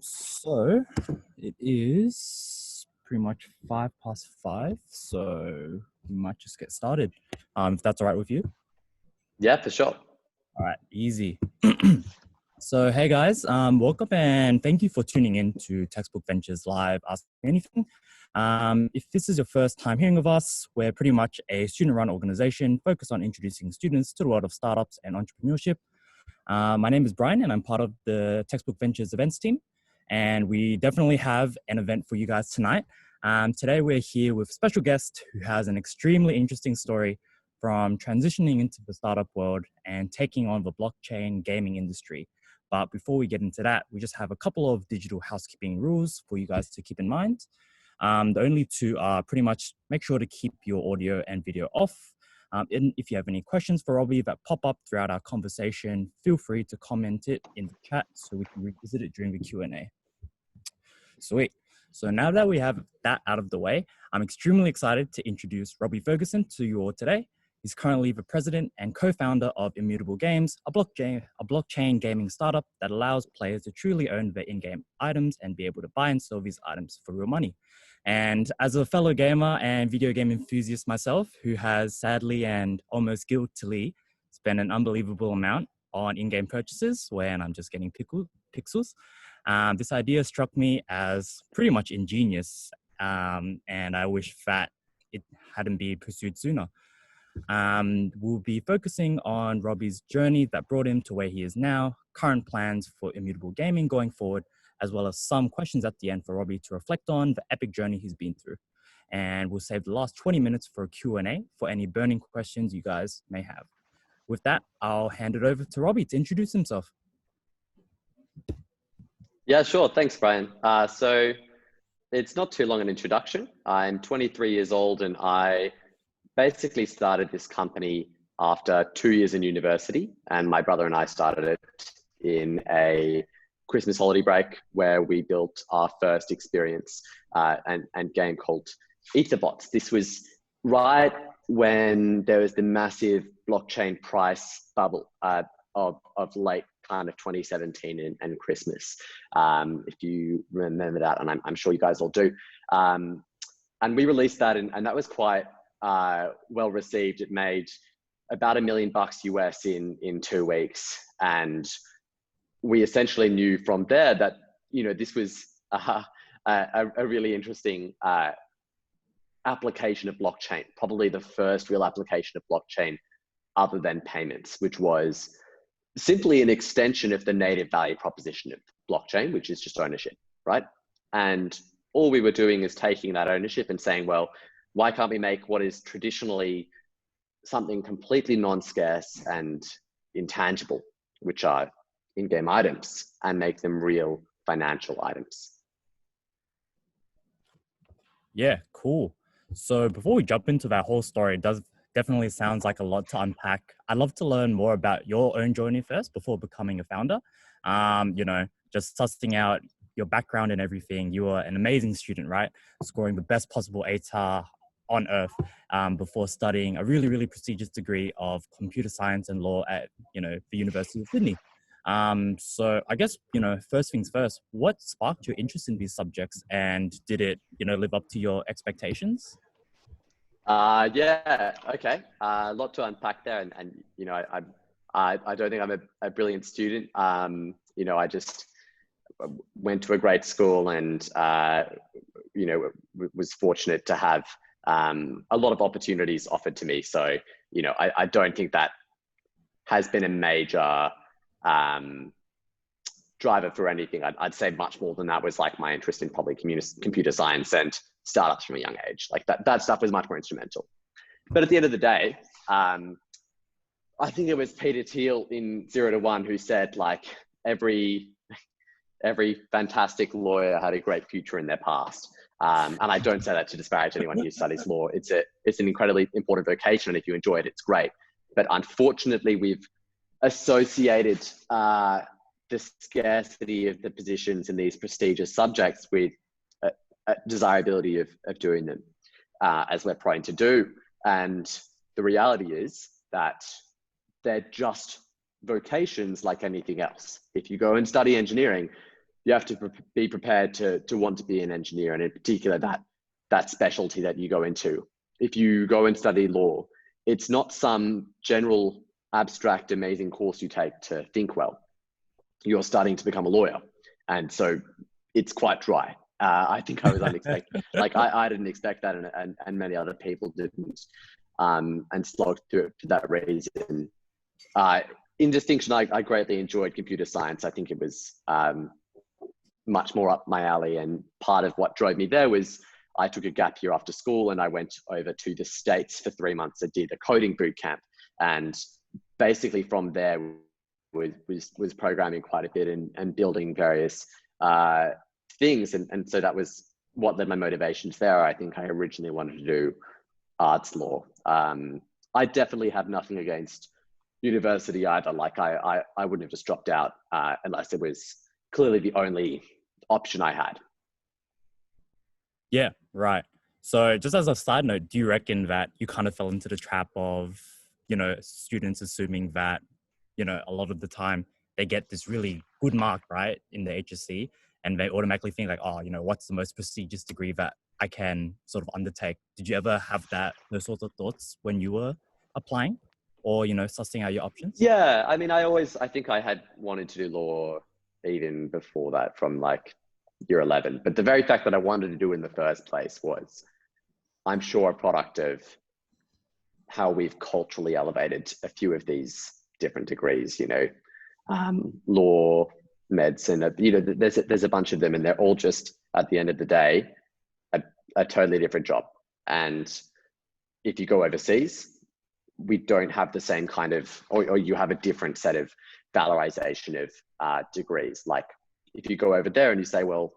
So it is pretty much 5 past 5, so we might just get started. If that's all right with you. Yeah, for sure. All right, easy. So hey guys, welcome and thank you for tuning in to Textbook Ventures Live Ask Me Anything. If this is your first time hearing of us, we're pretty much a student-run organization focused on introducing students to the world of startups and entrepreneurship. My name is Brian and I'm part of the Textbook Ventures events team. And we definitely have an event for you guys tonight. Today we're here with a special guest who has an extremely interesting story from transitioning into the startup world and taking on the blockchain gaming industry. But before we get into that, we just have a couple of digital housekeeping rules for you guys to keep in mind. The only two are pretty much make sure to keep your audio and video off. And if you have any questions for Robbie that pop up throughout our conversation, feel free to comment it in the chat so we can revisit it during the Q&A. Sweet. So now that we have that out of the way, I'm extremely excited to introduce Robbie Ferguson to you all today. He's currently the president and co-founder of Immutable Games, a blockchain gaming startup that allows players to truly own their in-game items and be able to buy and sell these items for real money. And as a fellow gamer and video game enthusiast myself, who has sadly and almost guiltily spent an unbelievable amount on in-game purchases when I'm just getting pixels, this idea struck me as pretty much ingenious, and I wish that it hadn't been pursued sooner. We'll be focusing on Robbie's journey that brought him to where he is now, current plans for Immutable Gaming going forward, as well as some questions at the end for Robbie to reflect on the epic journey he's been through. And we'll save the last 20 minutes for a Q&A for any burning questions you guys may have. With that, I'll hand it over to Robbie to introduce himself. Yeah, sure. Thanks, Brian. So it's not too long an introduction. I'm 23 years old and I basically started this company after 2 years in university, and my brother and I started it in a Christmas holiday break where we built our first experience and game called Etherbots. This was right when there was the massive blockchain price bubble of late kind of 2017 and Christmas, if you remember that, and I'm sure you guys all do. And we released that, and that was quite well received. It made about $1 million US in 2 weeks, and we essentially knew from there that this was a really interesting application of blockchain, probably the first real application of blockchain other than payments, which was simply an extension of the native value proposition of blockchain, which is just ownership, right? And all we were doing is taking that ownership and saying, well, why can't we make what is traditionally something completely non-scarce and intangible, which are in-game items, and make them real financial items? Yeah, cool. So before we jump into that whole story, it does definitely sounds like a lot to unpack. I'd love to learn more about your own journey first before becoming a founder. Just sussing out your background and everything. You were an amazing student, right? Scoring the best possible ATAR on earth before studying a really, really prestigious degree of computer science and law at, the University of Sydney. So I guess, first things first, what sparked your interest in these subjects, and did it, live up to your expectations? Yeah, okay. A lot to unpack there, and I don't think I'm a brilliant student. I just went to a great school and was fortunate to have a lot of opportunities offered to me. So I don't think that has been a major driver for anything. I'd say much more than that was like my interest in probably computer science and startups from a young age. Like that stuff was much more instrumental. But at the end of the day, I think it was Peter Thiel in 0 to 1 who said, like, every fantastic lawyer had a great future in their past. And I don't say that to disparage anyone who studies law. It's an incredibly important vocation, and if you enjoy it, it's great. But unfortunately, we've associated the scarcity of the positions in these prestigious subjects with a desirability of doing them, as we're prone to do. And the reality is that they're just vocations like anything else. If you go and study engineering, you have to be prepared to want to be an engineer, and in particular that specialty that you go into. If you go and study law, it's not some general abstract amazing course you take to think well. You're starting to become a lawyer, and so it's quite dry. I think I was unexpected. Like I didn't expect that, and many other people didn't, and slogged through it for that reason. In distinction, I greatly enjoyed computer science. I think it was much more up my alley, and part of what drove me there was I took a gap year after school and I went over to the States for 3 months. I did a coding boot camp, and basically from there was programming quite a bit and building various things. And so that was what led my motivations there. I think I originally wanted to do arts law. I definitely have nothing against university either. Like I wouldn't have just dropped out unless it was clearly the only option I had. Yeah, right. So just as a side note, do you reckon that you kind of fell into the trap of, students assuming that, a lot of the time they get this really good mark, right, in the HSC, and they automatically think like, oh, what's the most prestigious degree that I can sort of undertake? Did you ever have those sorts of thoughts when you were applying or, sussing out your options? Yeah, I mean, I think I had wanted to do law even before that, from like year 11. But the very fact that I wanted to do it in the first place was, I'm sure, a product of how we've culturally elevated a few of these different degrees, law, medicine, there's a bunch of them, and they're all just, at the end of the day, a totally different job. And if you go overseas, we don't have the same kind of, or you have a different set of valorization of degrees. Like if you go over there and you say, well,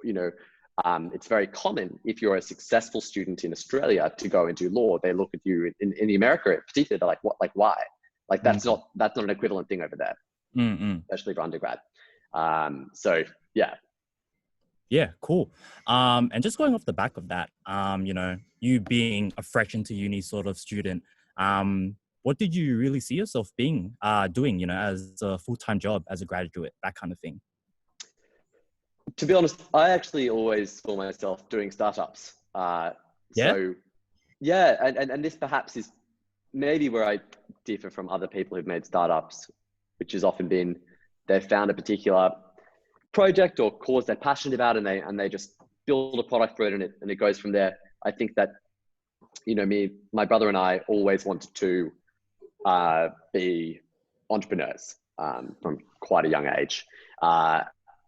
it's very common if you're a successful student in Australia to go and do law. They look at you in America, particularly, they're like, what, like why? Like that's not an equivalent thing over there, especially for undergrad. So yeah. Yeah, cool. And just going off the back of that, you being a fresh into uni sort of student, what did you really see yourself doing, as a full-time job, as a graduate, that kind of thing? To be honest, I actually always saw myself doing startups. So yeah, and this perhaps is maybe where I differ from other people who've made startups, which has often been they've found a particular project or cause they're passionate about, and they just build a product for it, and it goes from there. I think that, my brother and I always wanted to be entrepreneurs from quite a young age.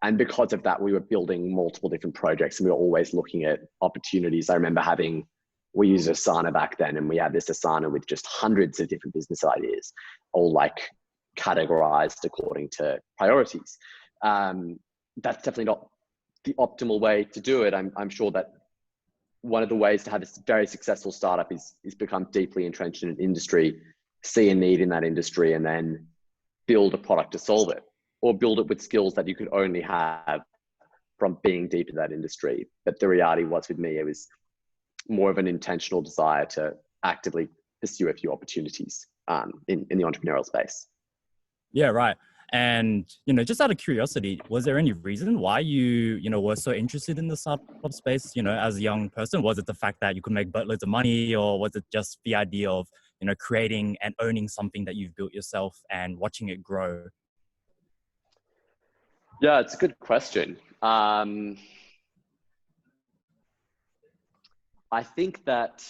And because of that, we were building multiple different projects, and we were always looking at opportunities. I remember we used Asana back then, and we had this Asana with just hundreds of different business ideas, all like categorized according to priorities. That's definitely not the optimal way to do it. I'm sure that one of the ways to have a very successful startup is become deeply entrenched in an industry, see a need in that industry, and then build a product to solve it, or build it with skills that you could only have from being deep in that industry. But the reality was, with me, it was more of an intentional desire to actively pursue a few opportunities in the entrepreneurial space. Yeah, right. And, just out of curiosity, was there any reason why you, were so interested in the startup space, as a young person? Was it the fact that you could make buttloads of money, or was it just the idea of, creating and owning something that you've built yourself and watching it grow? Yeah, it's a good question. I think that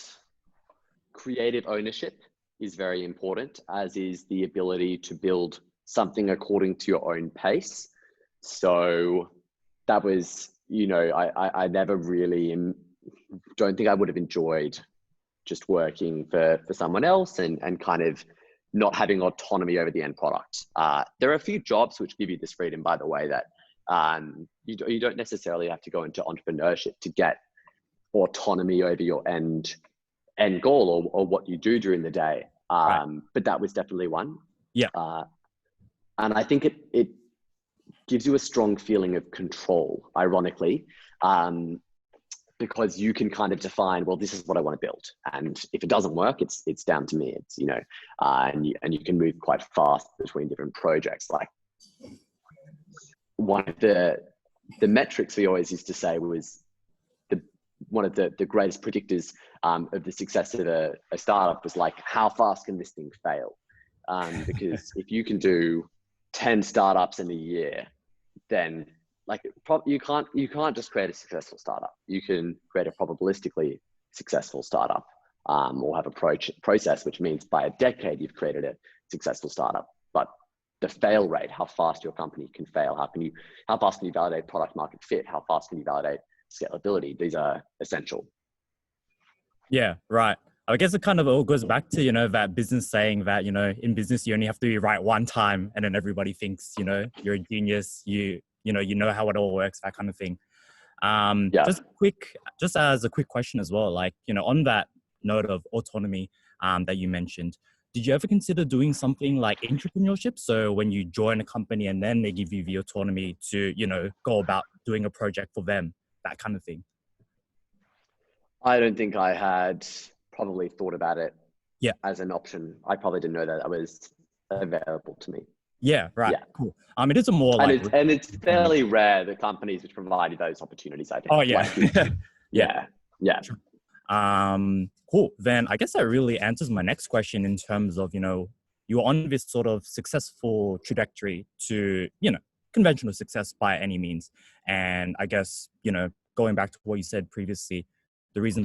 creative ownership is very important, as is the ability to build something according to your own pace. So that was, I never really don't think I would have enjoyed just working for someone else and kind of not having autonomy over the end product. There are a few jobs which give you this freedom, by the way, that you don't necessarily have to go into entrepreneurship to get autonomy over your end goal or what you do during the day. Right. But that was definitely one. Yeah. And I think it gives you a strong feeling of control, ironically, because you can kind of define, well, this is what I want to build. And if it doesn't work, it's down to me. It's, and you can move quite fast between different projects. Like one of the the metrics we always used to say was one of the greatest predictors of the success of a startup was like, how fast can this thing fail? Because if you can do 10 startups in a year, then like you can't just create a successful startup. You can create a probabilistically successful startup, or have a process, which means by a decade you've created a successful startup. But the fail rate, how fast your company can fail, how fast can you validate product market fit, how fast can you validate scalability? These are essential. Yeah, right. I guess it kind of all goes back to, that business saying that, in business, you only have to be right one time and then everybody thinks, you're a genius, you know how it all works, that kind of thing. Yeah. Just as a quick question as well, like, on that note of autonomy that you mentioned, did you ever consider doing something like entrepreneurship? So when you join a company and then they give you the autonomy to, go about doing a project for them, that kind of thing. I don't think I had probably thought about it as an option. I probably didn't know that was available to me. Yeah, right. Yeah. Cool. It is a more and it's fairly rare that companies which provide those opportunities, I think. Oh yeah. Yeah. Cool. Then I guess that really answers my next question in terms of, you're on this sort of successful trajectory to, conventional success by any means. And I guess, going back to what you said previously, the reason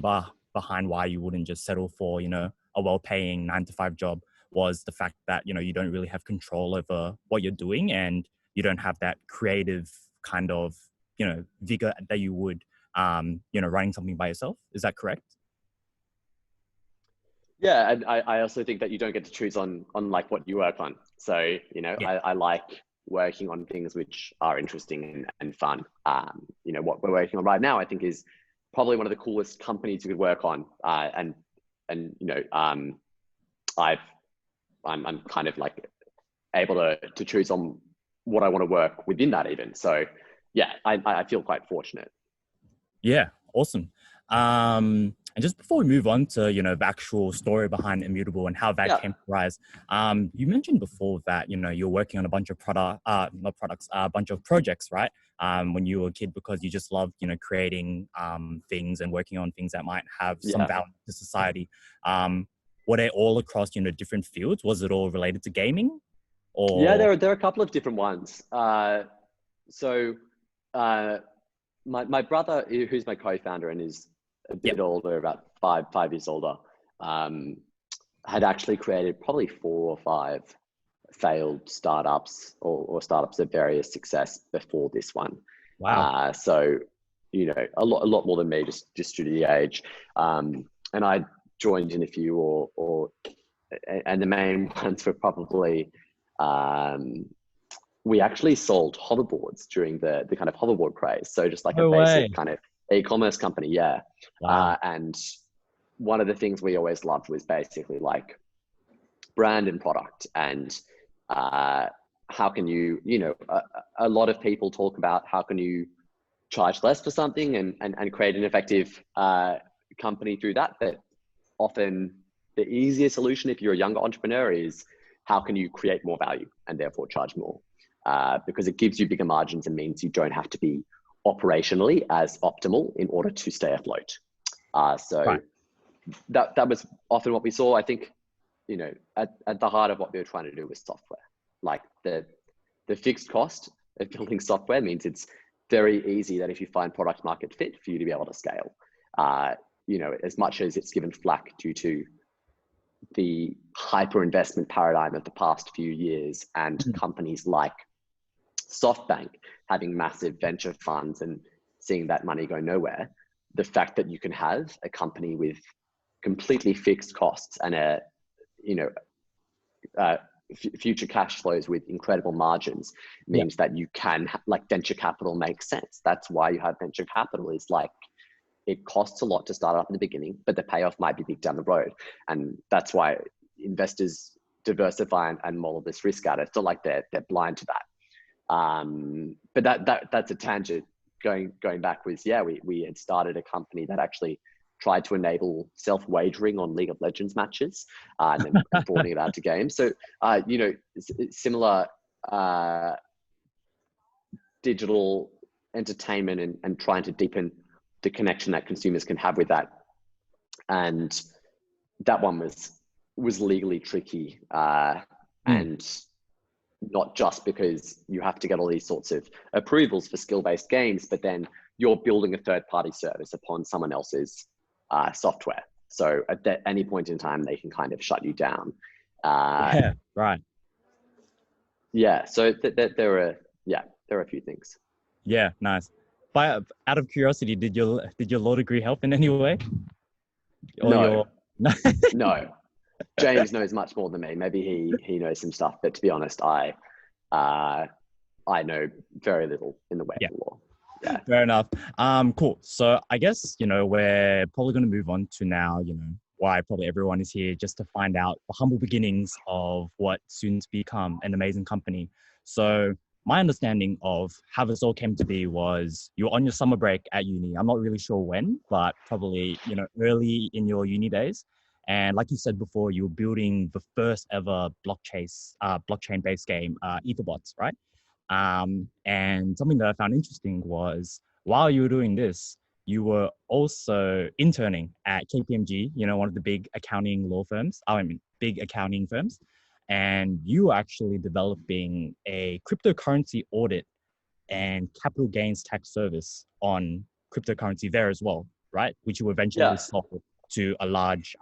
behind why you wouldn't just settle for, a well-paying 9-to-5 job was the fact that, you don't really have control over what you're doing and you don't have that creative kind of, vigor that you would, running something by yourself. Is that correct? Yeah. And I also think that you don't get to choose on like what you work on. So, I like working on things which are interesting and fun. What we're working on right now, I think is probably one of the coolest companies you could work on. I'm kind of like able to choose on what I want to work within that even. So yeah, I feel quite fortunate. Yeah, awesome. And just before we move on to, the actual story behind Immutable and how that came to rise, you mentioned before that, you're working on a bunch of a bunch of projects, right? When you were a kid, because you just loved, creating things and working on things that might have some value to society. Were they all across, different fields? Was it all related to gaming? Or... Yeah, there are a couple of different ones. My brother, who's my co-founder and is a bit older, about five years older, had actually created probably 4 or 5 failed startups or startups of various success before this one. Wow. So, a lot more than me, just due to the age. And I joined in a few and the main ones were probably, we actually sold hoverboards during the kind of hoverboard craze. So just like a basic kind of e-commerce company. Yeah. Wow. And one of the things we always loved was basically like brand and product and, how can you, a lot of people talk about how can you charge less for something and create an effective, company through that. But often the easier solution, if you're a younger entrepreneur, is how can you create more value and therefore charge more? Because it gives you bigger margins and means you don't have to be operationally as optimal in order to stay afloat. That was often what we saw. I think, at the heart of what we were trying to do was software. Like the fixed cost of building software means it's very easy that if you find product market fit for you to be able to scale. As much as it's given flack due to the hyper investment paradigm of the past few years and companies like SoftBank having massive venture funds and seeing that money go nowhere, the fact that you can have a company with completely fixed costs and future cash flows with incredible margins means that you can, like, venture capital makes sense. That's why you have venture capital, is like, it costs a lot to start up in the beginning, but the payoff might be big down the road. And that's why investors diversify and model this risk out. It's not like they're blind to that. But that's a tangent. Going back was, we had started a company that actually tried to enable self-wagering on League of Legends matches, and then broadening it out to games. So, similar digital entertainment and trying to deepen the connection that consumers can have with that. And that one was legally tricky, and not just because you have to get all these sorts of approvals for skill-based games, but then you're building a third-party service upon someone else's software. So at any point in time, they can kind of shut you down. Yeah, right. Yeah, so there are a few things. Yeah, nice. But out of curiosity, did your law degree help in any way? Or No, no. no. James knows much more than me. Maybe he knows some stuff, but to be honest, I know very little in the way of law. Yeah. Fair enough. Cool. So I guess, we're probably going to move on to now, why probably everyone is here, just to find out the humble beginnings of what soon to become an amazing company. So my understanding of how this all came to be was you were on your summer break at uni. I'm not really sure when, but probably, early in your uni days. And like you said before, you were building the first ever blockchain-based game, Etherbots, right? And something that I found interesting was while you were doing this, you were also interning at KPMG, one of the big accounting firms. And you were actually developing a cryptocurrency audit and capital gains tax service on cryptocurrency there as well, right? Which you eventually sold to a large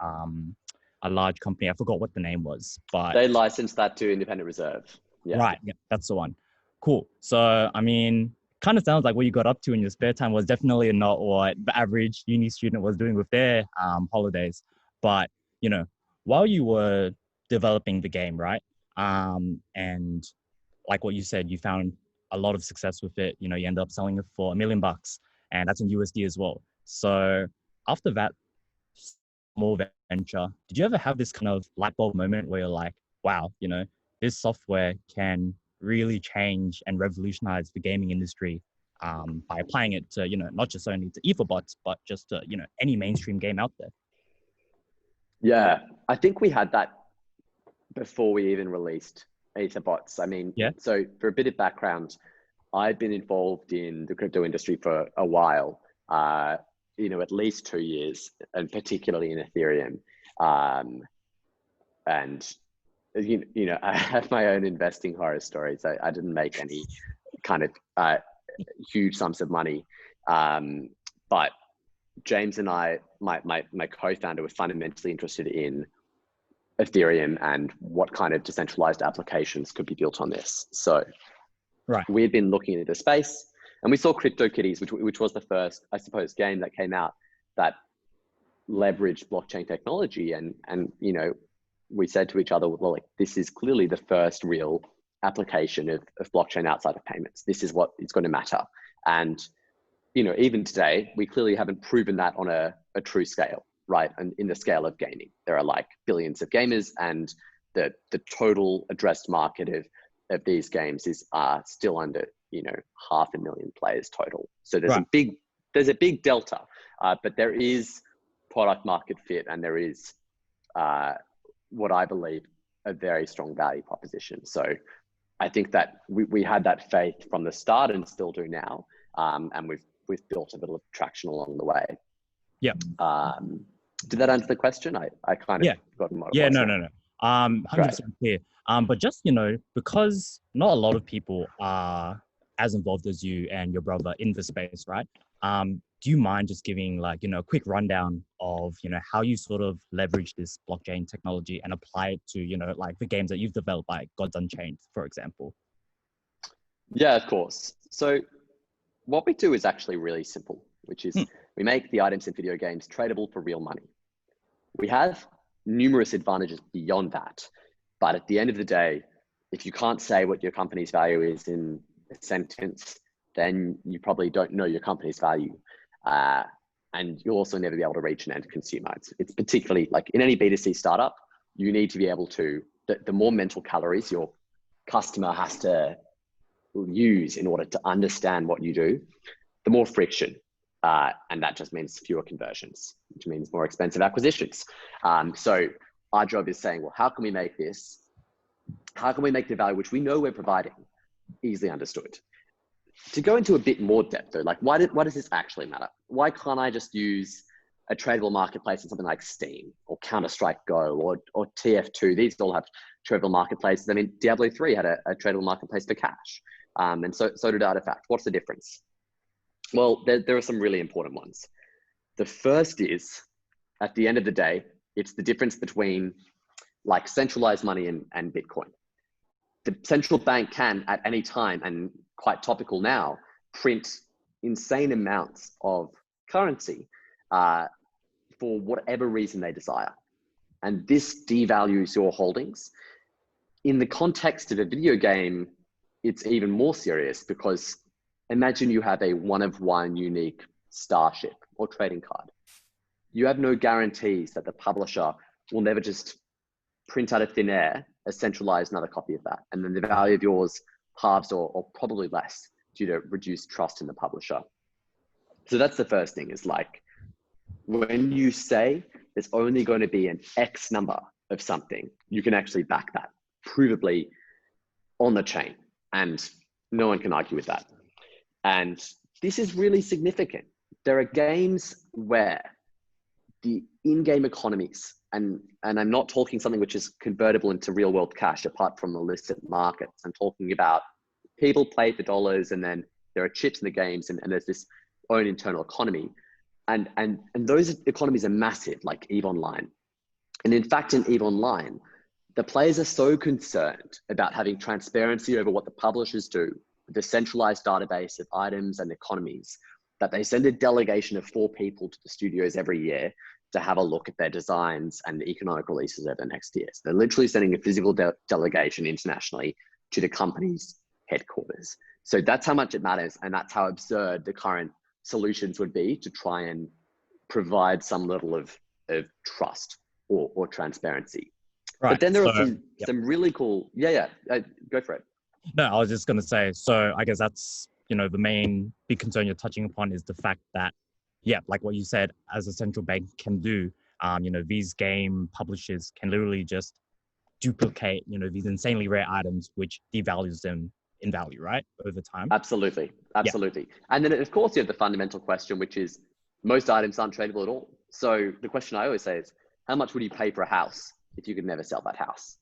company. I forgot what the name was, but they licensed that to Independent Reserve. Yeah. Right. Yeah, that's the one. Cool. So, I mean, kind of sounds like what you got up to in your spare time was definitely not what the average uni student was doing with their holidays. But, while you were developing the game, right? And like what you said, you found a lot of success with it. You end up selling it for $1 million, and that's in USD as well. So after that small venture, did you ever have this kind of light bulb moment where you're like, wow, this software can really change and revolutionize the gaming industry by applying it to, not just only to Etherbots, but just to, any mainstream game out there? Yeah, I think we had that before we even released Etherbots. I mean, so for a bit of background, I've been involved in the crypto industry for a while, at least 2 years, and particularly in Ethereum. And I have my own investing horror stories. I didn't make any kind of huge sums of money, but James and I, my co-founder, were fundamentally interested in Ethereum and what kind of decentralized applications could be built on this. So we had been looking into the space, and we saw CryptoKitties, which was the first, I suppose, game that came out that leveraged blockchain technology, and we said to each other, well, like, this is clearly the first real application of blockchain outside of payments. This is what is going to matter. And, even today, we clearly haven't proven that on a true scale, right? And in the scale of gaming, there are like billions of gamers, and the total addressed market of these games is still under, 500,000 players total. So there's a big delta, but there is product market fit, and there is, what I believe, a very strong value proposition. So I think that we had that faith from the start, and still do now. And we've built a bit of traction along the way. Yeah. Did that answer the question? I kind of forgotten what it was. No. 100% clear. But just, because not a lot of people are as involved as you and your brother in the space, right? Do you mind just giving a quick rundown of, how you sort of leverage this blockchain technology and apply it to, the games that you've developed, like Gods Unchained, for example? Yeah, of course. So what we do is actually really simple, which is we make the items in video games tradable for real money. We have numerous advantages beyond that. But at the end of the day, if you can't say what your company's value is in a sentence, then you probably don't know your company's value. And you'll also never be able to reach an end consumer. It's particularly like in any B2C startup, you need to be able to, the more mental calories your customer has to use in order to understand what you do, the more friction. And that just means fewer conversions, which means more expensive acquisitions. So our job is saying, well, how can we make the value which we know we're providing easily understood? to go into a bit more depth though, like why does this actually matter? Why can't I just use a tradable marketplace in something like Steam or Counter-Strike Go or TF2? These all have tradable marketplaces. I mean, Diablo 3 had a tradable marketplace for cash. And so did Artifact. What's the difference? Well, there are some really important ones. The first is, at the end of the day, it's the difference between like centralized money and Bitcoin. The central bank can at any time, and quite topical now, print insane amounts of currency for whatever reason they desire. And this devalues your holdings. In the context of a video game, it's even more serious because imagine you have a one-of-one unique starship or trading card. You have no guarantees that the publisher will never just print out of thin air a centralized another copy of that. And then the value of yours halves or probably less due to reduced trust in the publisher. So that's the first thing, is like, when you say there's only going to be an X number of something, you can actually back that provably on the chain, and no one can argue with that. And this is really significant. There are games where the in-game economies, and I'm not talking something which is convertible into real world cash apart from illicit markets. I'm talking about people play for dollars, and then there are chips in the games, and there's this own internal economy. And those economies are massive, like EVE Online. And in fact, in EVE Online, the players are so concerned about having transparency over what the publishers do, the centralized database of items and economies, that they send a delegation of 4 people to the studios every year to have a look at their designs and the economic releases over the next year. So they're literally sending a physical delegation internationally to the company's headquarters. So that's how much it matters, and that's how absurd the current solutions would be to try and provide some level of trust or transparency. Right. But then there are some really cool, go for it. No, I was just going to say, so I guess that's, the main big concern you're touching upon is the fact that, like what you said, as a central bank can do, these game publishers can literally just duplicate, these insanely rare items, which devalues them in value, right, over time. Absolutely. Yeah. And then of course you have the fundamental question, which is most items aren't tradable at all. So the question I always say is, how much would you pay for a house if you could never sell that house?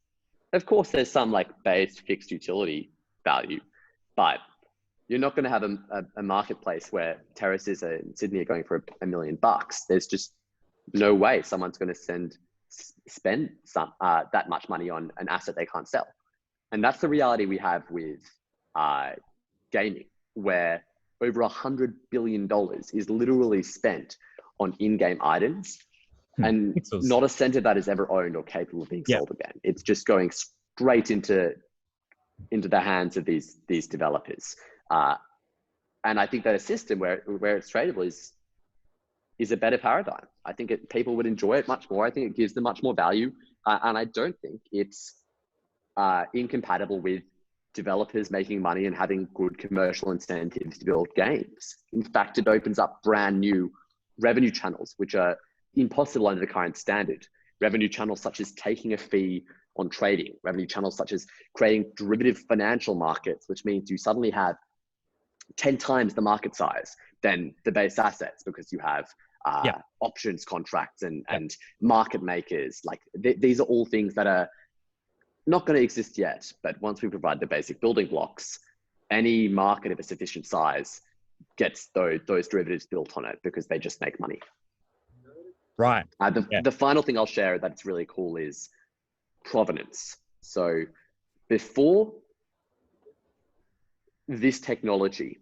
Of course, there's some like base fixed utility value, but you're not going to have a marketplace where terraces in Sydney are going for $1 million. There's just no way someone's going to spend that much money on an asset they can't sell. And that's the reality we have with gaming, where over $100 billion is literally spent on in-game items, and not a cent of that is ever owned or capable of being sold again. It's just going straight into the hands of these developers. And I think that a system where it's tradable is a better paradigm. I think people would enjoy it much more. I think it gives them much more value. And I don't think it's incompatible with developers making money and having good commercial incentives to build games. In fact, it opens up brand new revenue channels, which are impossible under the current standard. Revenue channels such as taking a fee on trading, revenue channels such as creating derivative financial markets, which means you suddenly have 10 times the market size than the base assets, because you have options contracts and market makers. Like these are all things that are not going to exist yet, but once we provide the basic building blocks, any market of a sufficient size gets those derivatives built on it because they just make money. Right. The final thing I'll share that's really cool is provenance. So before this technology,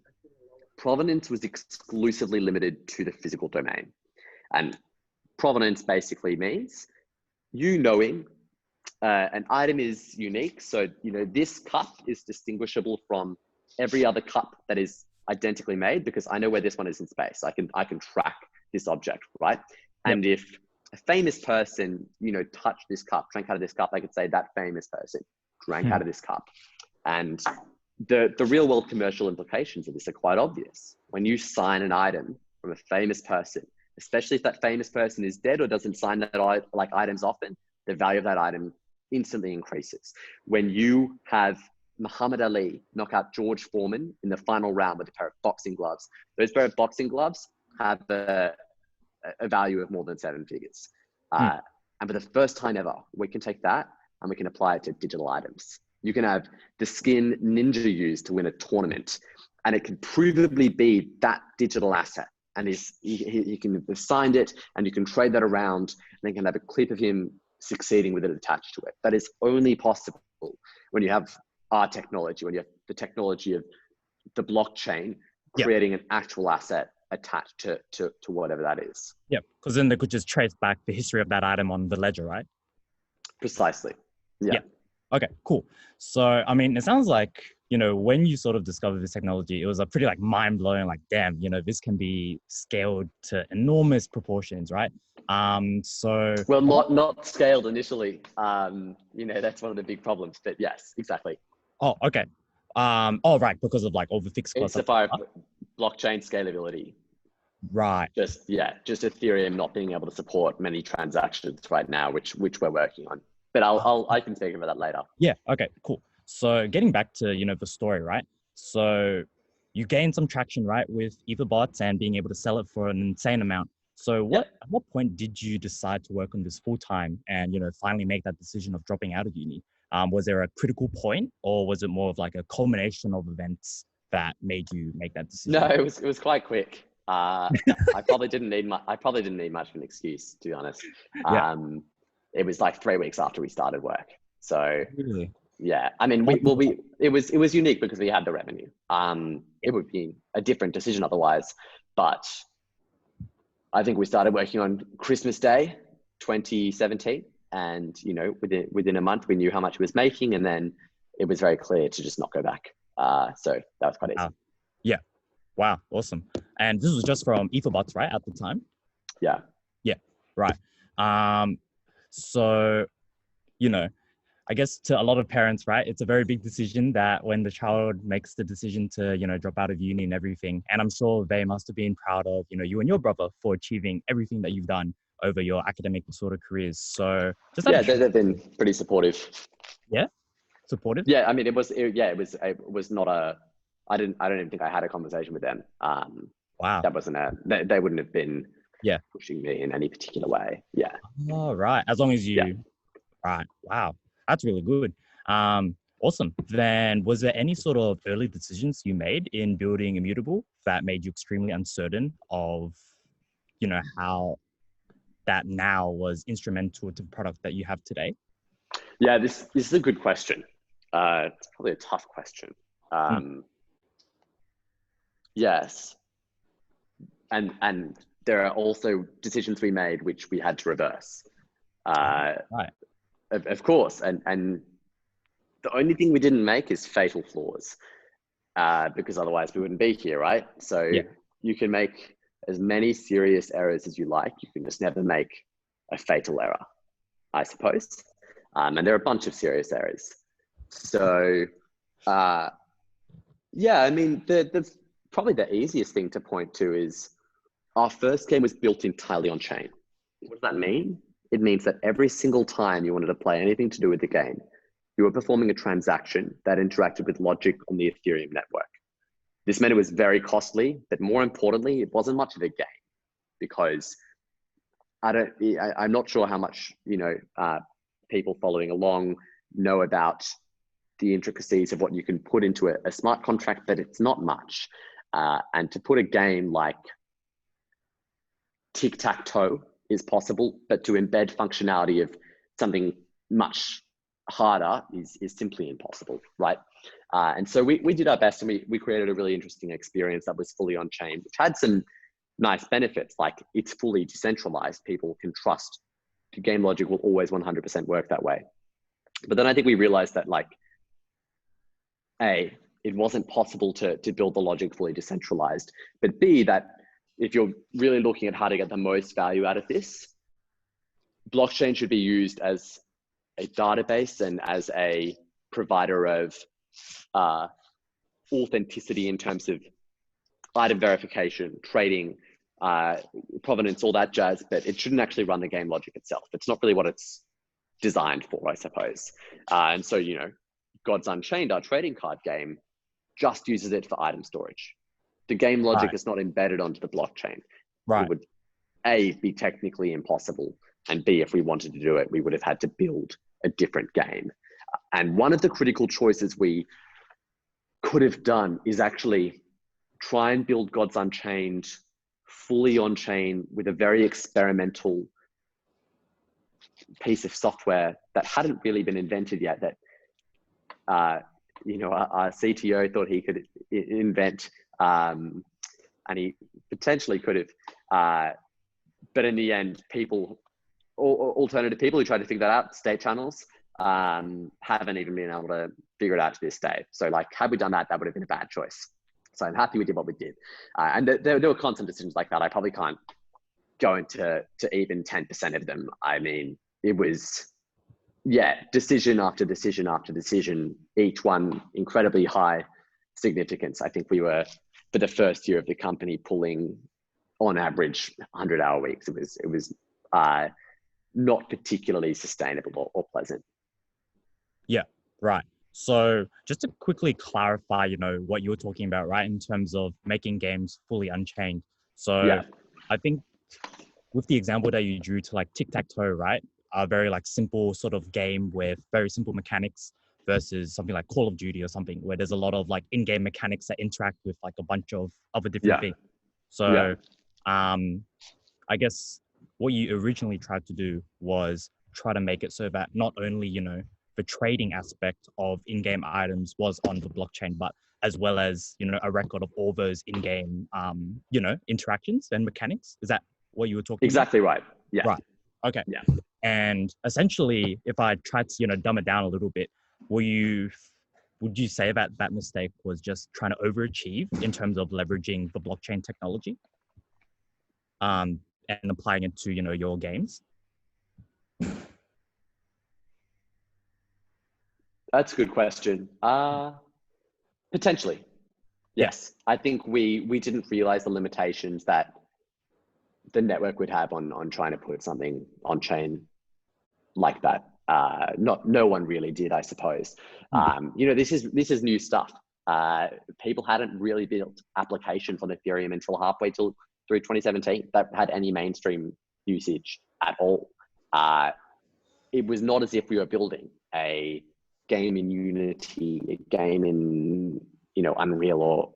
provenance was exclusively limited to the physical domain. And provenance basically means you knowing an item is unique. So, this cup is distinguishable from every other cup that is identically made because I know where this one is in space. I can track this object, right? And if a famous person, touched this cup, drank out of this cup, I could say that famous person drank out of this cup. And the real world commercial implications of this are quite obvious. When you sign an item from a famous person, especially if that famous person is dead or doesn't sign that items often, the value of that item instantly increases. When you have Muhammad Ali knock out George Foreman in the final round with a pair of boxing gloves. Those pair of boxing gloves have a value of more than 7 figures. And for the first time ever, we can take that and we can apply it to digital items. You can have the skin Ninja used to win a tournament, and it can provably be that digital asset. And he can have signed it, and you can trade that around, and you can have a clip of him succeeding with it attached to it. That is only possible when you have our technology, when you have the technology of the blockchain creating an actual asset attached to whatever that is. Yeah, because then they could just trace back the history of that item on the ledger, right? Precisely. Yeah. Okay, cool. So, I mean, it sounds like, when you sort of discovered this technology, it was a pretty like mind-blowing, like, damn, this can be scaled to enormous proportions, right? Well, not scaled initially. That's one of the big problems, but yes, exactly. Oh, okay. Right, because of like all the fixed costs. Insofar as blockchain scalability. Right. Just Ethereum not being able to support many transactions right now, which we're working on. But I can speak about that later. Yeah. Okay. Cool. So getting back to the story, right? So you gained some traction, right, with EtherBots and being able to sell it for an insane amount. So at what point did you decide to work on this full time and finally make that decision of dropping out of uni? Was there a critical point, or was it more of like a culmination of events that made you make that decision? No, it was quite quick. I probably didn't need much of an excuse, to be honest. It was like 3 weeks after we started work. So really? Yeah, I mean, it was unique because we had the revenue. It would be a different decision otherwise, but I think we started working on Christmas Day, 2017, and within a month we knew how much it was making, and then it was very clear to just not go back. So that was quite easy. Yeah. Wow. Awesome. And this was just from EtherBots, right, at the time? Yeah. Yeah. Right. So, I guess to a lot of parents, right, it's a very big decision that when the child makes the decision to, drop out of uni and everything. And I'm sure they must have been proud of, you and your brother for achieving everything that you've done over your academic sort of careers. So they've been pretty supportive. Yeah. Supportive? Yeah. I mean, it was not I don't even think I had a conversation with them. Wow. That wasn't they wouldn't have been pushing me in any particular way. Yeah. Oh, right. As long as you, right. Wow. That's really good. Awesome. Then was there any sort of early decisions you made in building Immutable that made you extremely uncertain of, how that now was instrumental to the product that you have today? Yeah, this is a good question. It's probably a tough question. Yes. And there are also decisions we made which we had to reverse. Right. Of course. And the only thing we didn't make is fatal flaws, because otherwise we wouldn't be here, right? So you can make as many serious errors as you like. You can just never make a fatal error, I suppose. And there are a bunch of serious errors. So, I mean, the probably the easiest thing to point to is our first game was built entirely on chain. What does that mean? It means that every single time you wanted to play anything to do with the game, you were performing a transaction that interacted with logic on the Ethereum network. This meant it was very costly, but more importantly, it wasn't much of a game because I'm not sure how much, people following along know about the intricacies of what you can put into a smart contract, but it's not much. And to put a game like tic-tac-toe is possible, but to embed functionality of something much harder is simply impossible, right? And so we did our best, and we created a really interesting experience that was fully on chain, which had some nice benefits, like it's fully decentralized. People can trust the game logic will always 100% work that way. But then I think we realized that A, it wasn't possible to build the logic fully decentralized, but B, that if you're really looking at how to get the most value out of this, blockchain should be used as a database and as a provider of authenticity in terms of item verification, trading, provenance, all that jazz, but it shouldn't actually run the game logic itself. It's not really what it's designed for, I suppose. And so, Gods Unchained, our trading card game, just uses it for item storage. The game logic is not embedded onto the blockchain. Right. It would A, be technically impossible, and B, if we wanted to do it, we would have had to build a different game. And one of the critical choices we could have done is actually try and build Gods Unchained fully on chain with a very experimental piece of software that hadn't really been invented yet, that our CTO thought he could invent, and he potentially could have, but in the end, alternative people who tried to figure that out, state channels, haven't even been able to figure it out to this day. So like, had we done that, that would have been a bad choice. So I'm happy we did what we did. And there were constant decisions like that. I probably can't go into even 10% of them. I mean, it was, decision after decision after decision, each one incredibly high significance. I think we were, for the first year of the company, pulling on average 100-hour weeks. It was not particularly sustainable or pleasant. Yeah, right. So just to quickly clarify, what you were talking about, right, in terms of making games fully unchained. So Yeah. I think with the example that you drew to like tic-tac-toe, right, a very like simple sort of game with very simple mechanics versus something like Call of Duty or something where there's a lot of like in-game mechanics that interact with like a bunch of other different things. So I guess what you originally tried to do was try to make it so that not only, the trading aspect of in-game items was on the blockchain, but as well as, a record of all those in-game, interactions and mechanics. Is that what you were talking Exactly about? right. Yeah. Right. Okay. Yeah. And essentially, if I tried to, dumb it down a little bit, would you say that that mistake was just trying to overachieve in terms of leveraging the blockchain technology, and applying it to, your games? That's a good question. Potentially. Yes. I think we didn't realize the limitations that the network would have on trying to put something on chain like that. No one really did, I suppose. This is new stuff. People hadn't really built applications on Ethereum until halfway through 2017 that had any mainstream usage at all. It was not as if we were building a game in Unity, a game in Unreal, or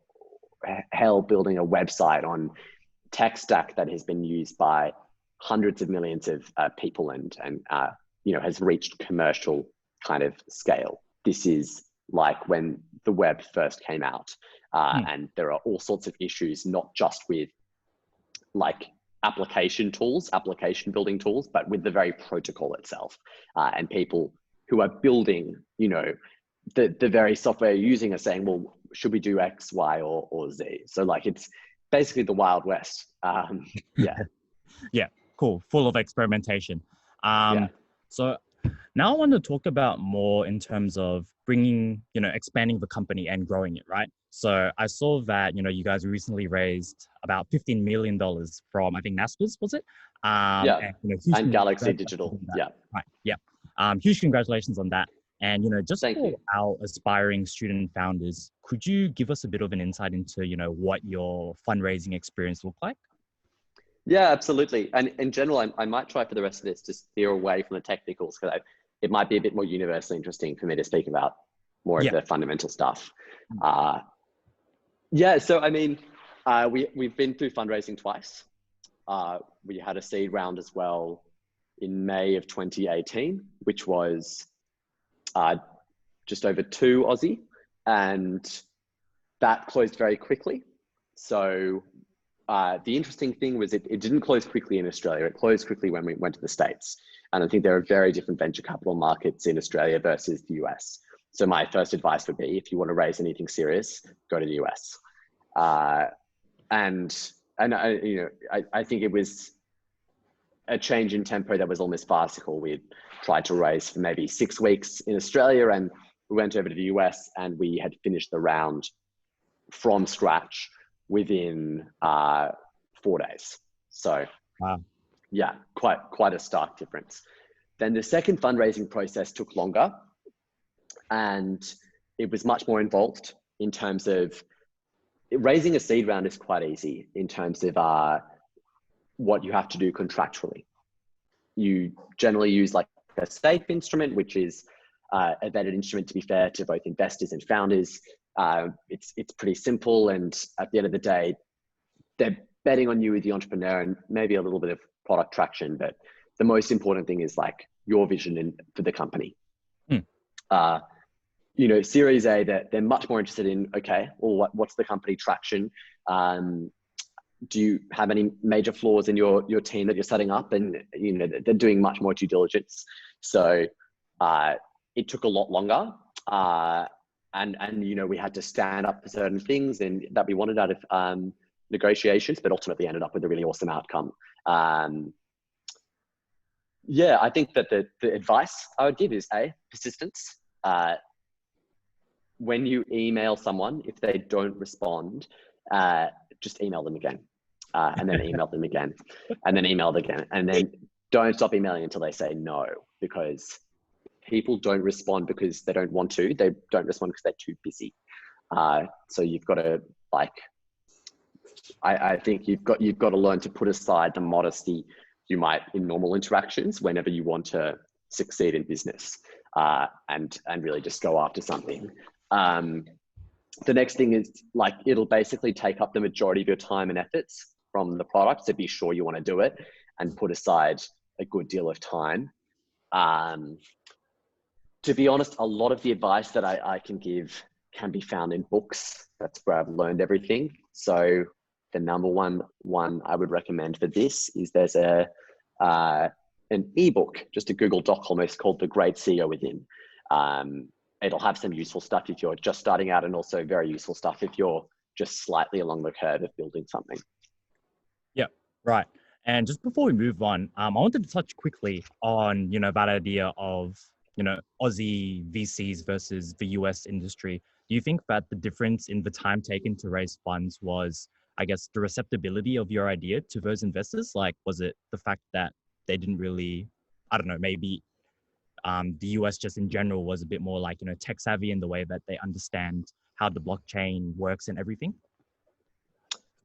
hell, building a website on tech stack that has been used by hundreds of millions of people and has reached commercial kind of scale. This is like when the web first came out, and there are all sorts of issues, not just with like application building tools, but with the very protocol itself, and people who are building, the very software you're using are saying, well, should we do X, Y, or Z? So like, it's basically the Wild West. Yeah, cool. Full of experimentation. So now I want to talk about more in terms of bringing, expanding the company and growing it, right? So I saw that, you guys recently raised about $15 million from, I think, Naspers, was it? And Galaxy Digital. Yeah. Right. Yeah. Huge congratulations on that. And, just Thank for you. our aspiring student founders, could you give us a bit of an insight into, what your fundraising experience looked like? Yeah, absolutely. And in general, I might try for the rest of this to steer away from the technicals, because it might be a bit more universally interesting for me to speak about more of the fundamental stuff. So I mean, we've been through fundraising twice. We had a seed round as well in May of 2018, which was just over 2 Aussie, and that closed very quickly. So the interesting thing was it didn't close quickly in Australia. It closed quickly when we went to the States. And I think there are very different venture capital markets in Australia versus the US. So my first advice would be, if you want to raise anything serious, go to the US. And I think it was a change in tempo that was almost farcical. We had tried to raise for maybe 6 weeks in Australia, and we went over to the US and we had finished the round from scratch within 4 days. So yeah, quite a stark difference. Then the second fundraising process took longer, and it was much more involved in terms of raising a seed round is quite easy in terms of what you have to do contractually. You generally use like a safe instrument, which is a vetted instrument to be fair to both investors and founders. It's pretty simple, and at the end of the day, they're betting on you as the entrepreneur and maybe a little bit of product traction, but the most important thing is like your vision for the company. You know, Series A, they're much more interested in, okay, well, what's the company traction? Do you have any major flaws in your team that you're setting up? And, you know, they're doing much more due diligence. So it took a lot longer. And, you know, we had to stand up for certain things and that we wanted out of negotiations, but ultimately ended up with a really awesome outcome. Yeah, I think that the advice I would give is persistence. When you email someone, if they don't respond, just email them again, and then email them again, and then email them again, and then don't stop emailing until they say no, because people don't respond because they don't want to. They don't respond because they're too busy. So you've got to I think you've got to learn to put aside the modesty you might in normal interactions whenever you want to succeed in business, and really just go after something. The next thing is like, it'll basically take up the majority of your time and efforts from the product. So be sure you want to do it and put aside a good deal of time. To be honest, a lot of the advice that I can give can be found in books. That's where I've learned everything. So the number one I would recommend for this is there's an ebook, just a Google Doc almost, called The Great CEO Within. It'll have some useful stuff if you're just starting out, and also very useful stuff if you're just slightly along the curve of building something. Yeah, right. And just before we move on, I wanted to touch quickly on, you know, that idea of, you know, Aussie VCs versus the US industry. Do you think that the difference in the time taken to raise funds was, I guess, the receptibility of your idea to those investors? Like, was it the fact that they didn't really, I don't know, maybe the US just in general was a bit more like, you know, tech savvy in the way that they understand how the blockchain works and everything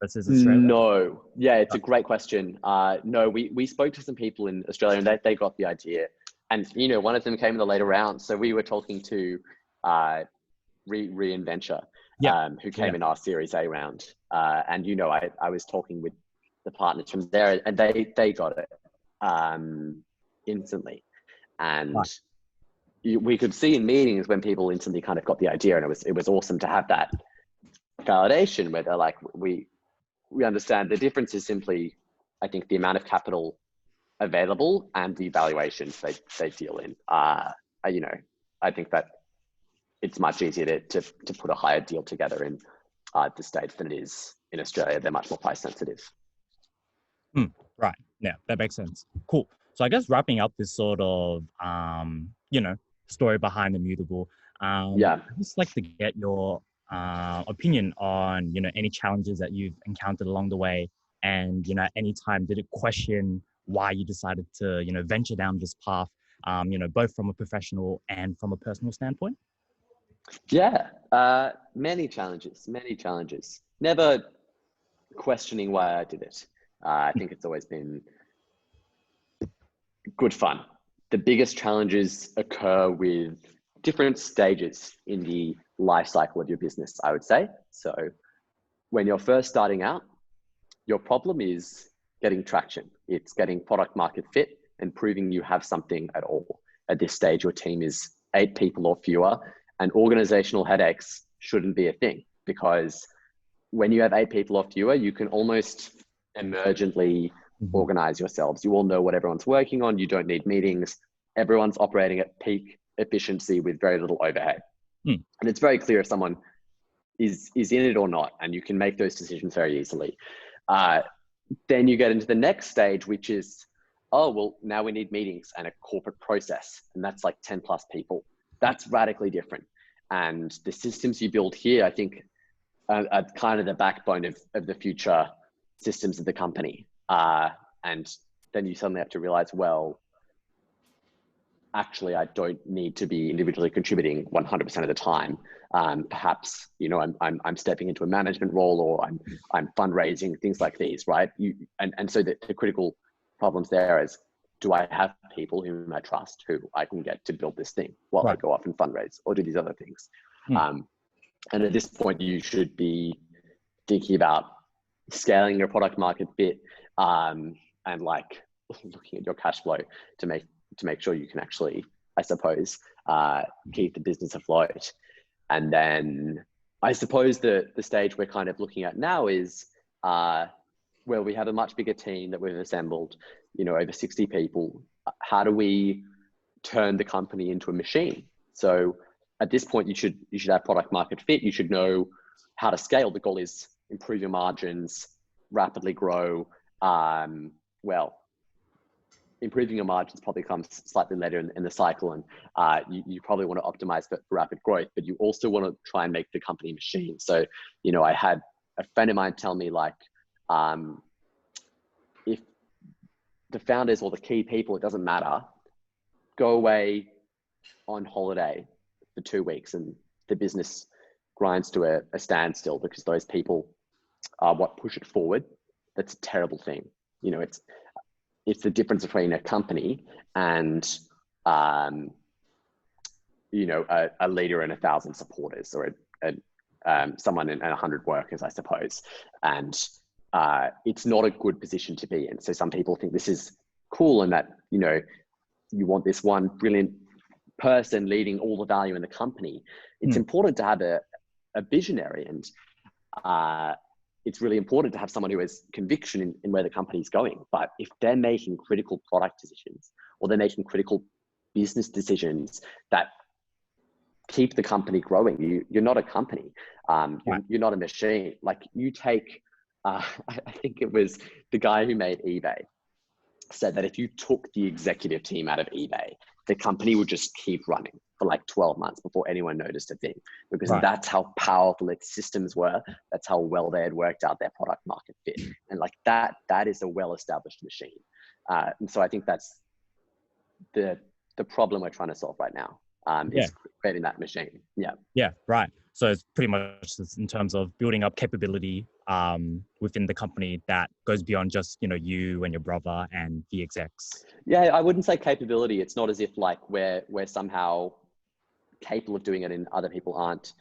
versus Australia? No. Yeah, it's a great question. No, we spoke to some people in Australia and they got the idea. And, you know, one of them came in the later round. So we were talking to Reinventure, who came in our Series A round. And, you know, I was talking with the partners from there, and they got it instantly. And we could see in meetings when people instantly kind of got the idea, and it was awesome to have that validation where they're like, we understand. The difference is simply, I think, the amount of capital available and the valuations they deal in. You know, I think that it's much easier to put a higher deal together in the States than it is in Australia. They're much more price sensitive. Right. Yeah, that makes sense. Cool. So I guess wrapping up this sort of, you know, story behind Immutable, I'd just like to get your opinion on, you know, any challenges that you've encountered along the way, and, you know, at any time did it question why you decided to, you know, venture down this path, you know, both from a professional and from a personal standpoint? Yeah, many challenges. Never questioning why I did it. I think it's always been good fun. The biggest challenges occur with different stages in the life cycle of your business, I would say. So when you're first starting out, your problem is getting traction. It's getting product market fit and proving you have something at all. At this stage, your team is 8 people or fewer, and organizational headaches shouldn't be a thing, because when you have 8 people or fewer, you can almost emergently organize yourselves. You all know what everyone's working on. You don't need meetings. Everyone's operating at peak efficiency with very little overhead. And it's very clear if someone is in it or not, and you can make those decisions very easily. Then you get into the next stage, which is, oh, well, now we need meetings and a corporate process. And that's like 10 plus people. That's radically different. And the systems you build here, I think, are kind of the backbone of the future systems of the company. And then you suddenly have to realize, well, actually I don't need to be individually contributing 100% of the time. Perhaps, I'm stepping into a management role, or I'm fundraising, things like these, right? And so the critical problems there is, do I have people whom I trust, who I can get to build this thing while I go off and fundraise or do these other things? And at this point, you should be thinking about scaling your product market fit, and like looking at your cash flow to make sure you can actually, I suppose, keep the business afloat. And then I suppose the stage we're kind of looking at now is where we have a much bigger team that we've assembled, over 60 people. How do we turn the company into a machine? So at this point, you should have product market fit. You should know how to scale. The goal is improve your margins, rapidly grow. Improving your margins probably comes slightly later in the cycle, and you probably want to optimize for rapid growth, but you also want to try and make the company machine. So, I had a friend of mine tell me, like, if the founders or the key people, it doesn't matter, go away on holiday for 2 weeks and the business grinds to a standstill because those people are what push it forward. That's a terrible thing. It's the difference between a company and, a leader and 1,000 supporters, or someone and 100 workers, I suppose. And it's not a good position to be in. So some people think this is cool, and that, you want this one brilliant person leading all the value in the company. It's important to have a visionary, and it's really important to have someone who has conviction in where the company's going. But if they're making critical product decisions, or they're making critical business decisions that keep the company growing, you're not a company. You're not a machine. Like, you take, I think it was the guy who made eBay said that if you took the executive team out of eBay, the company would just keep running for like 12 months before anyone noticed a thing, because that's how powerful its systems were. That's how well they had worked out their product market fit. And like that is a well-established machine. And so I think that's the problem we're trying to solve right now, is creating that machine. Yeah, right. So it's pretty much in terms of building up capability within the company that goes beyond just, you and your brother and the execs. Yeah, I wouldn't say capability. It's not as if like we're somehow capable of doing it and other people aren't.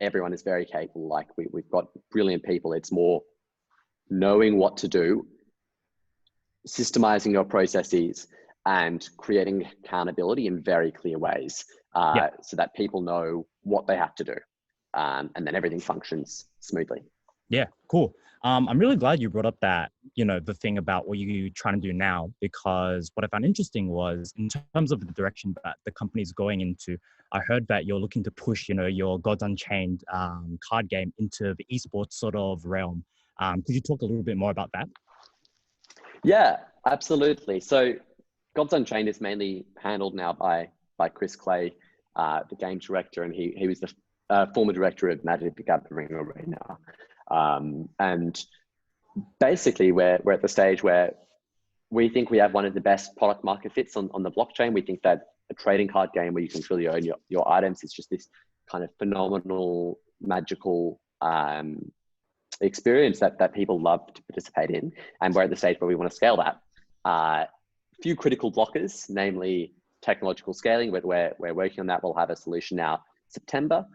Everyone is very capable. Like we've got brilliant people. It's more knowing what to do, systemizing your processes, and creating accountability in very clear ways, so that people know what they have to do, and then everything functions smoothly. Yeah, cool. I'm really glad you brought up that, the thing about what you're trying to do now, because what I found interesting was, in terms of the direction that the company's going into, I heard that you're looking to push, your Gods Unchained card game into the esports sort of realm. Could you talk a little bit more about that? Yeah, absolutely. So Gods Unchained is mainly handled now by Chris Clay, the games director, and he was the former director of Magic the Gathering Arena. And basically we're at the stage where we think we have one of the best product market fits on the blockchain. We think that a trading card game where you can truly own your items is just this kind of phenomenal, magical experience that people love to participate in. And we're at the stage where we want to scale that. Few critical blockers, namely technological scaling, but we're working on that. We'll have a solution now September,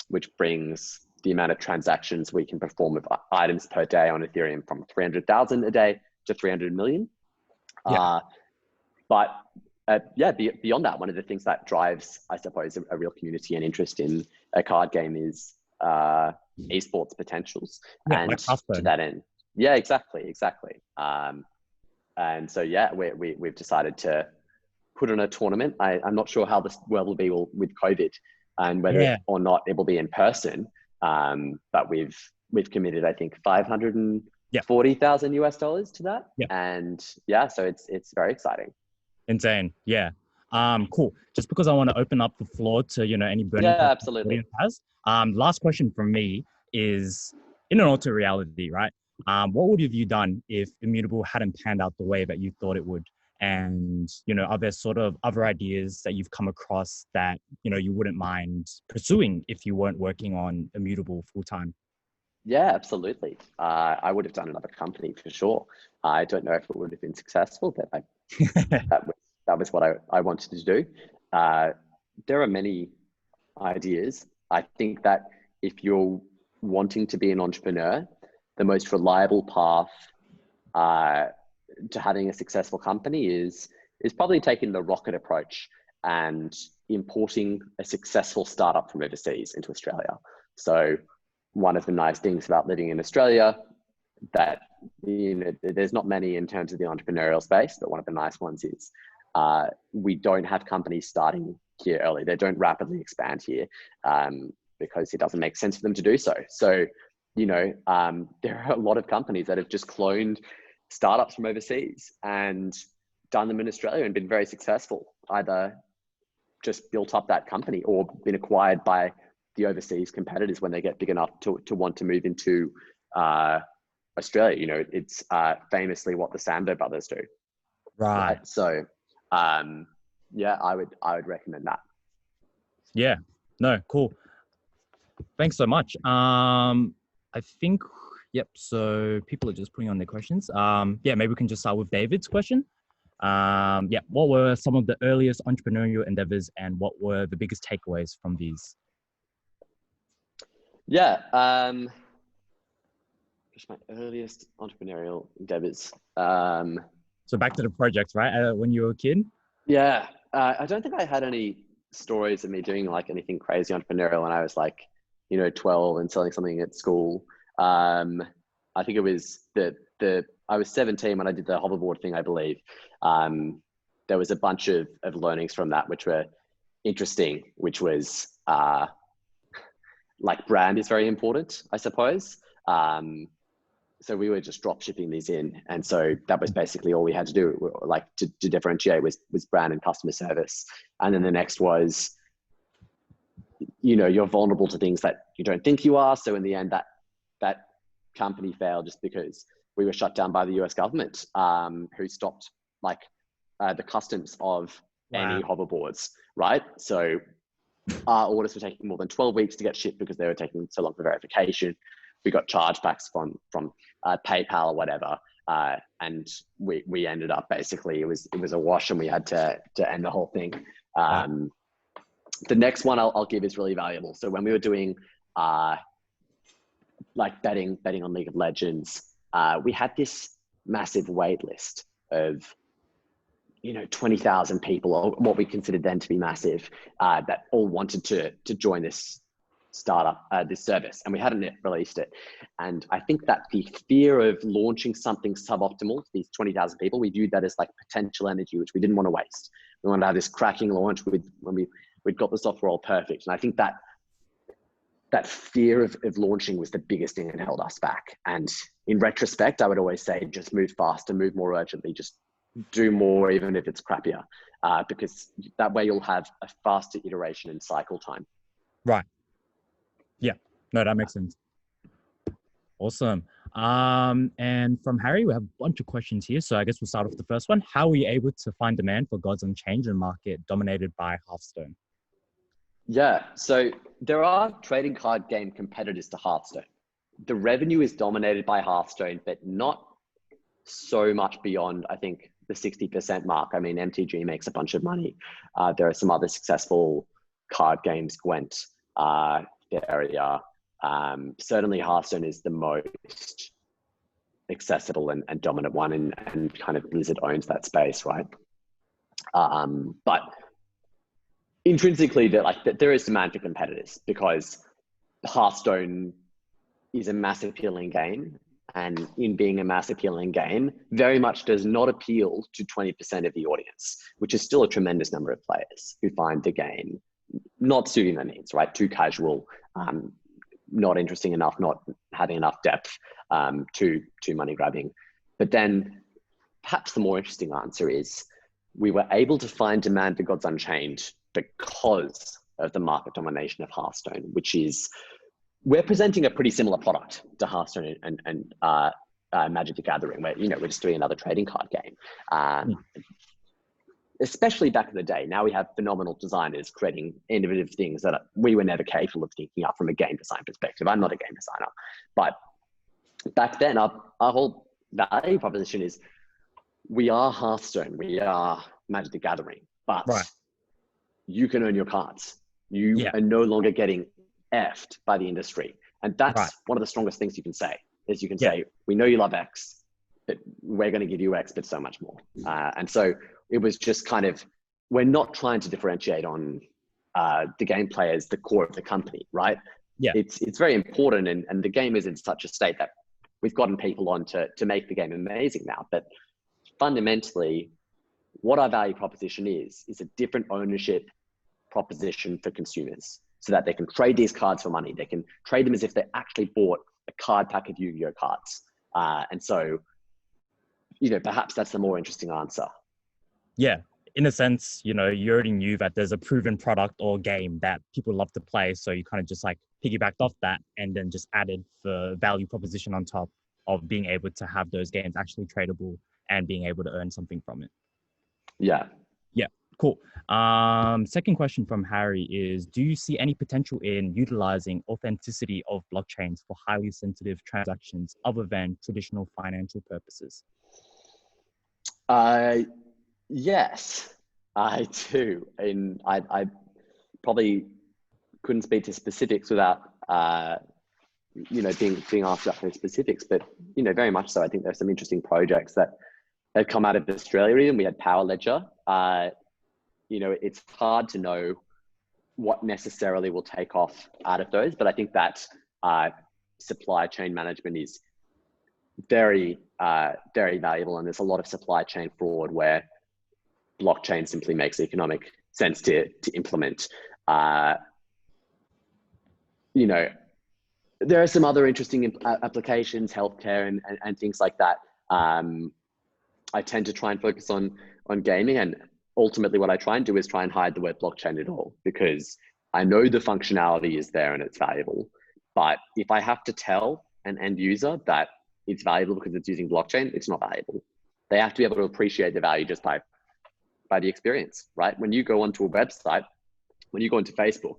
which brings the amount of transactions we can perform with items per day on Ethereum from 300,000 a day to 300 million. But beyond that, one of the things that drives, I suppose, a real community and interest in a card game is esports potentials. And like to that end, exactly. And so we've decided to put on a tournament. I'm not sure how this world will be with COVID, and whether or not it will be in person. But we've committed, I think, $540,000 US to that. And so it's very exciting. Insane. Yeah. Cool. Just because I want to open up the floor to, any burning absolutely. Has. Last question from me is, in an alternate reality, right? What would have you done if Immutable hadn't panned out the way that you thought it would? And, are there sort of other ideas that you've come across that, you wouldn't mind pursuing if you weren't working on Immutable full time? Yeah, absolutely. I would have done another company for sure. I don't know if it would have been successful, but that was what I wanted to do. There are many ideas. I think that if you're wanting to be an entrepreneur, the most reliable path to having a successful company is probably taking the rocket approach and importing a successful startup from overseas into Australia. So one of the nice things about living in Australia that, there's not many in terms of the entrepreneurial space, but one of the nice ones is we don't have companies starting here early. They don't rapidly expand here because it doesn't make sense for them to do so. So, there are a lot of companies that have just cloned startups from overseas and done them in Australia and been very successful, either just built up that company or been acquired by the overseas competitors when they get big enough to want to move into Australia. It's famously what the Sando brothers do. Right. So, yeah, I would recommend that. Yeah. No, cool. Thanks so much. I think, yep. So people are just putting on their questions. Yeah, maybe we can just start with David's question. Yeah, what were some of the earliest entrepreneurial endeavors and what were the biggest takeaways from these? Yeah, just my earliest entrepreneurial endeavors. So back to the projects, right? When you were a kid? Yeah, I don't think I had any stories of me doing like anything crazy entrepreneurial when I was like, 12 and selling something at school. I think it was I was 17 when I did the hoverboard thing, I believe. There was a bunch of learnings from that, which were interesting, which was like brand is very important, I suppose. So we were just drop shipping these in. And so that was basically all we had to do, like to differentiate was brand and customer service. And then the next was, you're vulnerable to things that you don't think you are. So in the end, that company failed just because we were shut down by the US government, who stopped like the customs of any hoverboards, right? So our orders were taking more than 12 weeks to get shipped because they were taking so long for verification. We got chargebacks from PayPal or whatever, and we ended up basically it was a wash, and we had to end the whole thing. The next one I'll give is really valuable. So when we were doing like betting on League of Legends, we had this massive wait list of 20,000 people, or what we considered then to be massive, that all wanted to join this startup, this service, and we hadn't yet released it. And I think that the fear of launching something suboptimal to these 20,000 people, we viewed that as like potential energy, which we didn't want to waste. We wanted to have this cracking launch when we'd got the software all perfect. And I think that fear of launching was the biggest thing that held us back. And in retrospect, I would always say, just move faster, move more urgently, just do more, even if it's crappier, because that way you'll have a faster iteration and cycle time. Right. Yeah. No, that makes sense. Awesome. And from Harry, we have a bunch of questions here. So I guess we'll start off the first one. How were you able to find demand for Gods Unchained in a market dominated by Hearthstone? Yeah, so there are trading card game competitors to Hearthstone. The revenue is dominated by Hearthstone, but not so much beyond, I think, the 60% mark. I mean, MTG makes a bunch of money. There are some other successful card games, Gwent, Area. Certainly Hearthstone is the most accessible and dominant one, and kind of Blizzard owns that space, right? But intrinsically, there is demand for competitors, because Hearthstone is a mass appealing game, and in being a mass appealing game, very much does not appeal to 20% of the audience, which is still a tremendous number of players who find the game not suiting their needs, right? Too casual, not interesting enough, not having enough depth, too money grabbing. But then perhaps the more interesting answer is, we were able to find demand for Gods Unchained because of the market domination of Hearthstone, which is, we're presenting a pretty similar product to Hearthstone and Magic the Gathering, where, we're just doing another trading card game. Especially back in the day. Now we have phenomenal designers creating innovative things that we were never capable of thinking up from a game design perspective. I'm not a game designer, but back then our whole value proposition is we are Hearthstone, we are Magic the Gathering, but you can earn your cards. You are no longer getting effed by the industry. And that's one of the strongest things you can say, is you can say, we know you love X, but we're going to give you X, but so much more. And so it was just kind of, we're not trying to differentiate on the gameplay as the core of the company, right? Yeah. It's very important, and the game is in such a state that we've gotten people on to make the game amazing now. But fundamentally, what our value proposition is a different ownership proposition for consumers, so that they can trade these cards for money. They can trade them as if they actually bought a card pack of Yu-Gi-Oh cards. And so, perhaps that's the more interesting answer. Yeah. In a sense, you already knew that there's a proven product or game that people love to play. So you kind of just like piggybacked off that and then just added the value proposition on top of being able to have those games actually tradable and being able to earn something from it. Yeah. Yeah. Cool. Second question from Harry is, do you see any potential in utilizing authenticity of blockchains for highly sensitive transactions other than traditional financial purposes? Yes, I do. And I probably couldn't speak to specifics without, being asked about those specifics, but, very much so. I think there's some interesting projects that have come out of Australia. And we had Power Ledger. It's hard to know what necessarily will take off out of those, but I think that supply chain management is very, very valuable. And there's a lot of supply chain fraud where blockchain simply makes economic sense to implement. There are some other interesting applications, healthcare and things like that. I tend to try and focus on gaming, and ultimately what I try and do is try and hide the word blockchain at all, because I know the functionality is there and it's valuable. But if I have to tell an end user that it's valuable because it's using blockchain, it's not valuable. They have to be able to appreciate the value just by the experience, right? When you go onto a website, when you go into Facebook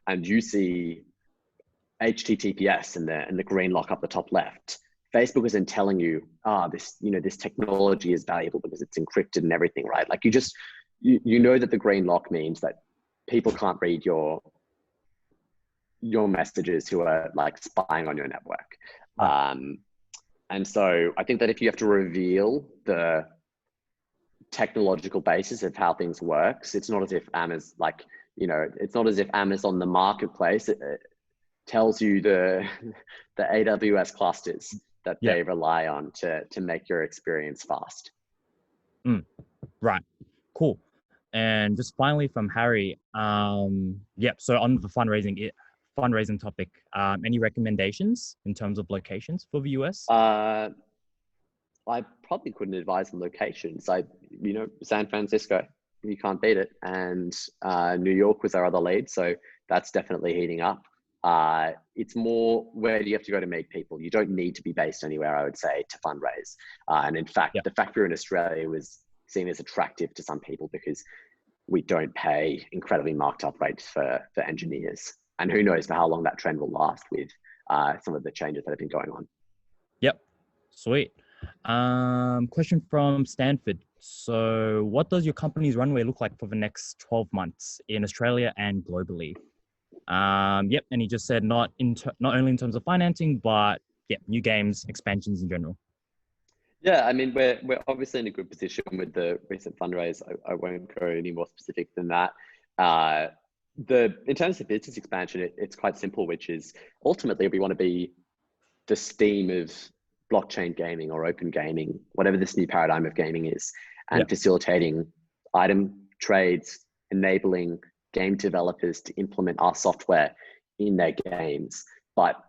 and you see HTTPS and the green lock up the top left, Facebook isn't telling you, this technology is valuable because it's encrypted and everything, right? Like you know that the green lock means that people can't read your messages who are like spying on your network. And so I think that if you have to reveal the technological basis of how things works, it's not as if it's not as if Amazon, the marketplace, it tells you the AWS clusters that they rely on to make your experience fast. Right. Cool. And just finally from Harry, so on the fundraising topic, any recommendations in terms of locations for the US? I probably couldn't advise on locations. San Francisco, you can't beat it. And New York was our other lead. So that's definitely heating up. It's more, where do you have to go to meet people? You don't need to be based anywhere, I would say, to fundraise. And in fact, the fact we're in Australia was seen as attractive to some people because we don't pay incredibly marked up rates for engineers. And who knows for how long that trend will last with some of the changes that have been going on. Yep. Sweet. Question from Stanford. So what does your company's runway look like for the next 12 months in Australia and globally? And he just said not only in terms of financing, but new games, expansions in general. Yeah, I mean, we're obviously in a good position with the recent fundraise. I won't go any more specific than that. In terms of business expansion, it's quite simple, which is ultimately we want to be the Steam of blockchain gaming or open gaming, whatever this new paradigm of gaming is, and facilitating item trades, enabling game developers to implement our software in their games. But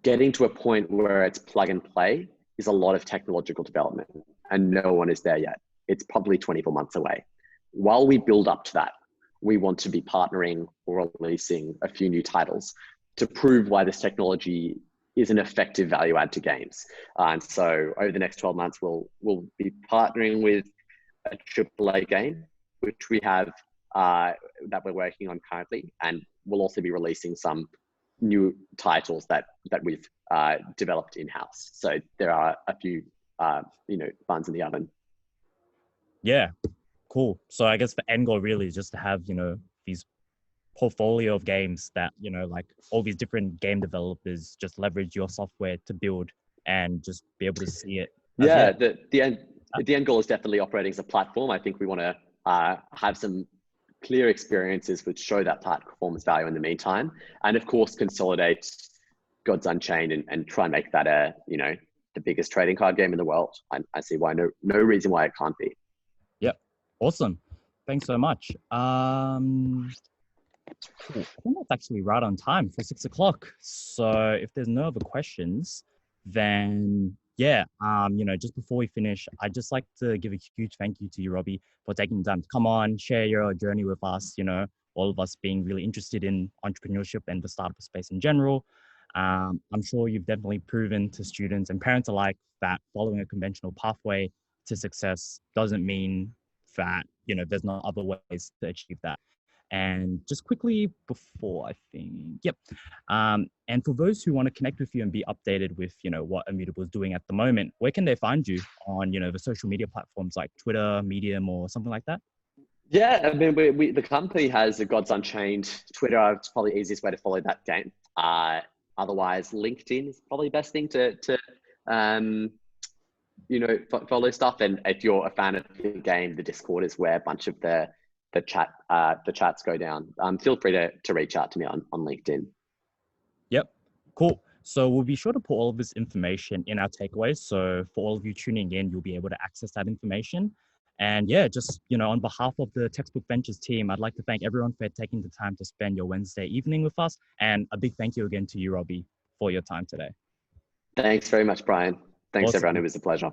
getting to a point where it's plug and play is a lot of technological development, and no one is there yet. It's probably 24 months away. While we build up to that, we want to be partnering or releasing a few new titles to prove why this technology is an effective value add to games. And so over the next 12 months, we'll be partnering with a AAA game, which we have that we're working on currently, and we'll also be releasing some new titles that we've developed in-house. So there are a few buns in the oven. Yeah, cool. So I guess the end goal really is just to have, these portfolio of games that, like all these different game developers just leverage your software to build and just be able to see it. Yeah, the end goal is definitely operating as a platform. I think we want to have some clear experiences which show that performance value in the meantime, and of course consolidate Gods Unchained and try and make that the biggest trading card game in the world. I see why no reason why it can't be. Yep, awesome. Thanks so much. Cool. I think that's actually right on time for 6 o'clock. So if there's no other questions, then yeah, just before we finish, I'd just like to give a huge thank you to you, Robbie, for taking the time to come on, share your journey with us, all of us being really interested in entrepreneurship and the startup space in general. I'm sure you've definitely proven to students and parents alike that following a conventional pathway to success doesn't mean that, there's no other ways to achieve that. And just quickly before, I think, yep. And for those who want to connect with you and be updated with, what Immutable is doing at the moment, where can they find you on, the social media platforms like Twitter, Medium, or something like that? Yeah, I mean, the company has a Gods Unchained Twitter. It's probably the easiest way to follow that game. Otherwise, LinkedIn is probably the best thing to follow stuff. And if you're a fan of the game, the Discord is where a bunch of the chats go down. Feel free to reach out to me on LinkedIn. Yep, cool. So we'll be sure to put all of this information in our takeaways. So for all of you tuning in, you'll be able to access that information. And yeah, just, on behalf of the Textbook Ventures team, I'd like to thank everyone for taking the time to spend your Wednesday evening with us. And a big thank you again to you, Robbie, for your time today. Thanks very much, Brian. Thanks, Awesome. everyone. It was a pleasure.